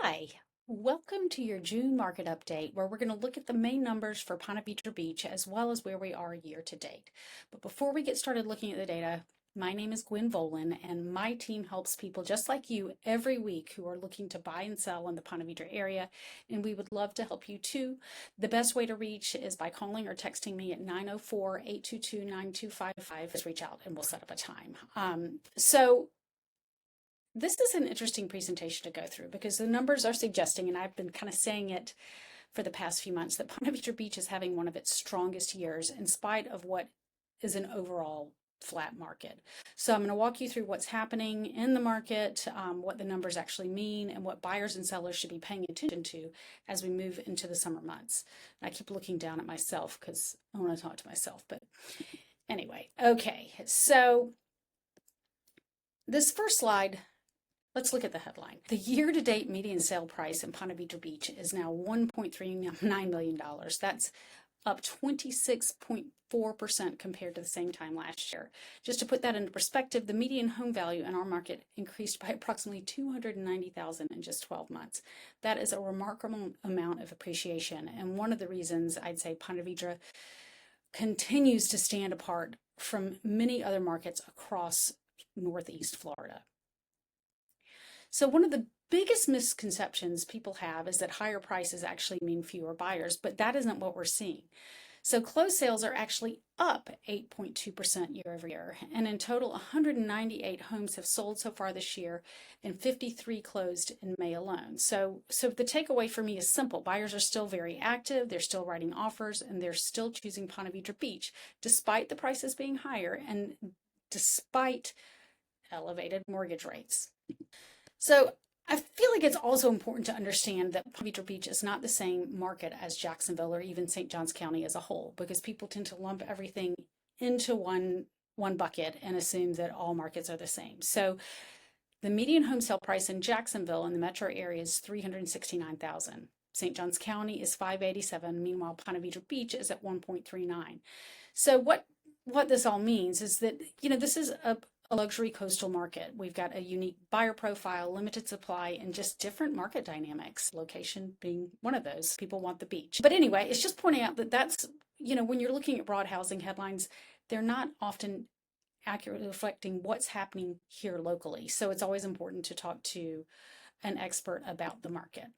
Hi, welcome to your June market update where we're going to look at the main numbers for Ponte Vedra Beach as well as where we are year to date. But before we get started looking at the data, my name is Gwen Volan and my team helps people just like you every week who are looking to buy and sell in the Ponte Vedra area, and we would love to help you too. The best way to reach is by calling or texting me at 904-822-9255. Just reach out and we'll set up a time. This is an interesting presentation to go through because the numbers are suggesting, and I've been kind of saying it for the past few months, that Ponte Vedra Beach is having one of its strongest years in spite of what is an overall flat market. So I'm going to walk you through what's happening in the market, what the numbers actually mean, and what buyers and sellers should be paying attention to as we move into the summer months. And I keep looking down at myself because I want to talk to myself. But anyway, okay, so this first slide, let's look at the headline. The year-to-date median sale price in Ponte Vedra Beach is now $1.39 million. That's up 26.4% compared to the same time last year. Just to put that into perspective, the median home value in our market increased by approximately $290,000 in just 12 months. That is a remarkable amount of appreciation, and one of the reasons I'd say Ponte Vedra continues to stand apart from many other markets across Northeast Florida. So one of the biggest misconceptions people have is that higher prices actually mean fewer buyers, but that isn't what we're seeing. So closed sales are actually up 8.2% year over year, and in total 198 homes have sold so far this year and 53 closed in May alone. So the takeaway for me is simple. Buyers are still very active, they're still writing offers, and they're still choosing Ponte Vedra Beach despite the prices being higher and despite elevated mortgage rates. So I feel like it's also important to understand that Ponte Vedra Beach is not the same market as Jacksonville or even St. Johns County as a whole, because people tend to lump everything into one bucket and assume that all markets are the same. So the median home sale price in Jacksonville in the metro area is $369,000. St. Johns County is $587,000. Meanwhile, Ponte Vedra Beach is at $1.39. So what this all means is that, this is a luxury coastal market. We've got a unique buyer profile, limited supply, and just different market dynamics, location being one of those. People want the beach. But anyway, it's just pointing out that that's, when you're looking at broad housing headlines, they're not often accurately reflecting what's happening here locally. So it's always important to talk to an expert about the market.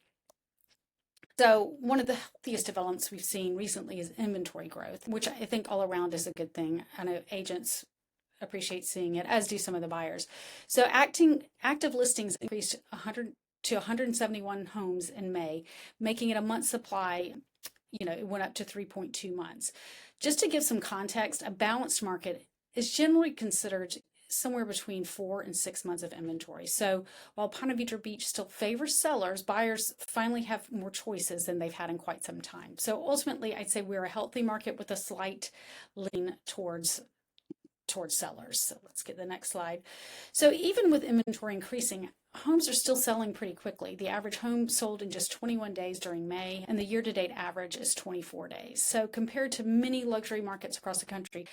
So one of the healthiest developments we've seen recently is inventory growth, which I think all around is a good thing. I know agents appreciate seeing it, as do some of the buyers. So active listings increased 100 to 171 homes in May, making it a month supply. It went up to 3.2 months. Just to give some context, a balanced market is generally considered somewhere between 4 and 6 months of inventory. So while Ponte Vedra Beach still favors sellers, buyers finally have more choices than they've had in quite some time. So ultimately, I'd say we're a healthy market with a slight lean towards sellers. So let's get the next slide. So even with inventory increasing, homes are still selling pretty quickly. The average home sold in just 21 days during May, and the year-to-date average is 24 days. So compared to many luxury markets across the country,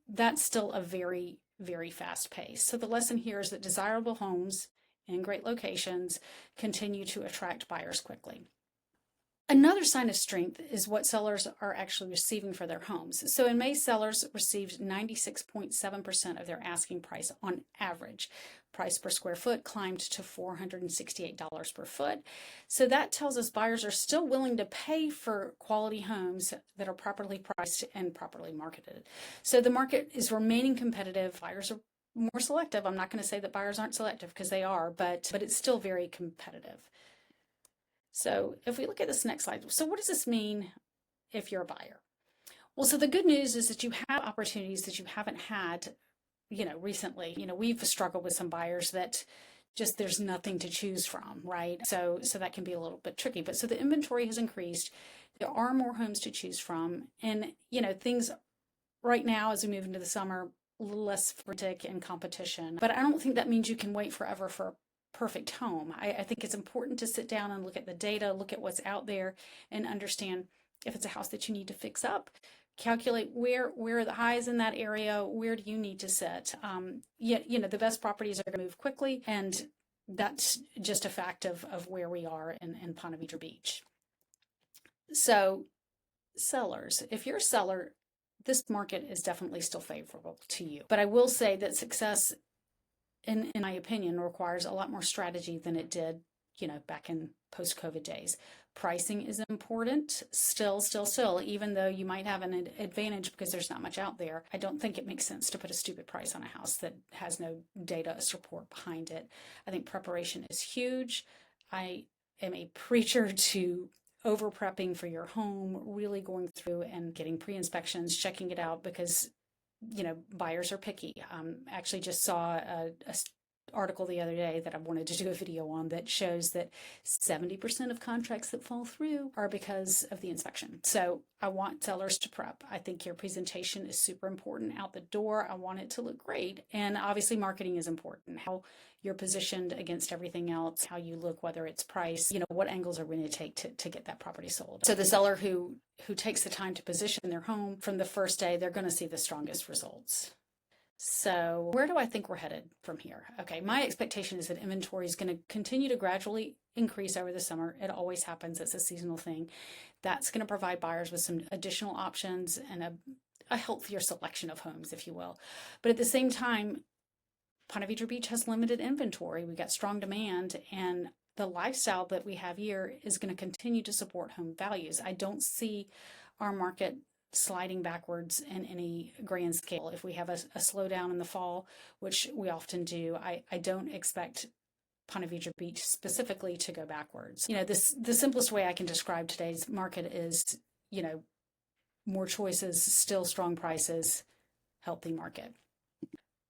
that's still a very, very fast pace. So the lesson here is that desirable homes in great locations continue to attract buyers quickly. Another sign of strength is what sellers are actually receiving for their homes. So in May, sellers received 96.7% of their asking price on average. Price per square foot climbed to $468 per foot. So that tells us buyers are still willing to pay for quality homes that are properly priced and properly marketed. So the market is remaining competitive. Buyers are more selective. I'm not going to say that buyers aren't selective, because they are, but it's still very competitive. So if we look at this next slide, so what does this mean if you're a buyer? Well, so the good news is that you have opportunities that you haven't had, recently. We've struggled with some buyers that just there's nothing to choose from, right? So that can be a little bit tricky. But so the inventory has increased. There are more homes to choose from. And, things right now as we move into the summer, a little less frantic and competition. But I don't think that means you can wait forever for perfect home. I think it's important to sit down and look at the data, look at what's out there, and understand if it's a house that you need to fix up. Calculate where are the highs in that area, where do you need to sit. Yet, the best properties are going to move quickly, and that's just a fact of where we are in Ponte Vedra Beach. So sellers, if you're a seller, this market is definitely still favorable to you. But I will say that success, in my opinion, requires a lot more strategy than it did, back in post-COVID days. Pricing is important still, even though you might have an advantage because there's not much out there. I don't think it makes sense to put a stupid price on a house that has no data support behind it. I think preparation is huge. I am a preacher to over prepping for your home, really going through and getting pre-inspections, checking it out, because buyers are picky. Actually just saw a article the other day that I wanted to do a video on that shows that 70% of contracts that fall through are because of the inspection. So I want sellers to prep. I think your presentation is super important out the door. I want it to look great. And obviously marketing is important. How you're positioned against everything else, how you look, whether it's price, what angles are we going to take to get that property sold. So the seller who takes the time to position their home from the first day, they're going to see the strongest results. So where do I think we're headed from here? Okay, my expectation is that inventory is going to continue to gradually increase over the summer. It always happens. It's a seasonal thing. That's going to provide buyers with some additional options and a healthier selection of homes, if you will. But at the same time, Ponte Vedra Beach has limited inventory. We got strong demand, and the lifestyle that we have here is going to continue to support home values. I don't see our market sliding backwards in any grand scale. If we have a slowdown in the fall, which we often do, I don't expect Ponte Vedra Beach specifically to go backwards. The simplest way I can describe today's market is, more choices, still strong prices, healthy market.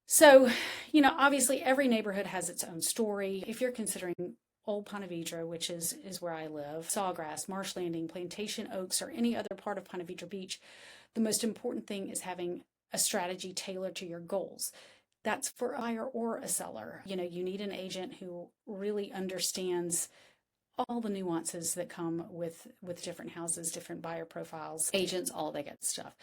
So, obviously every neighborhood has its own story. If you're considering Old Ponte Vedra, which is where I live, Sawgrass, Marsh Landing, Plantation Oaks, or any other part of Ponte Vedra Beach, the most important thing is having a strategy tailored to your goals. That's for a buyer or a seller. You need an agent who really understands all the nuances that come with different houses, different buyer profiles, agents, all that good stuff.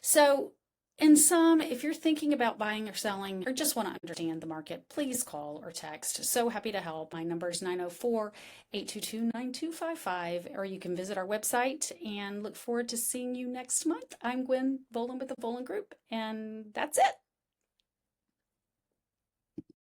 So in sum, if you're thinking about buying or selling or just want to understand the market, please call or text. So happy to help. My number is 904-822-9255, or you can visit our website, and look forward to seeing you next month. I'm Gwen Volan with the Volan Group, and that's it.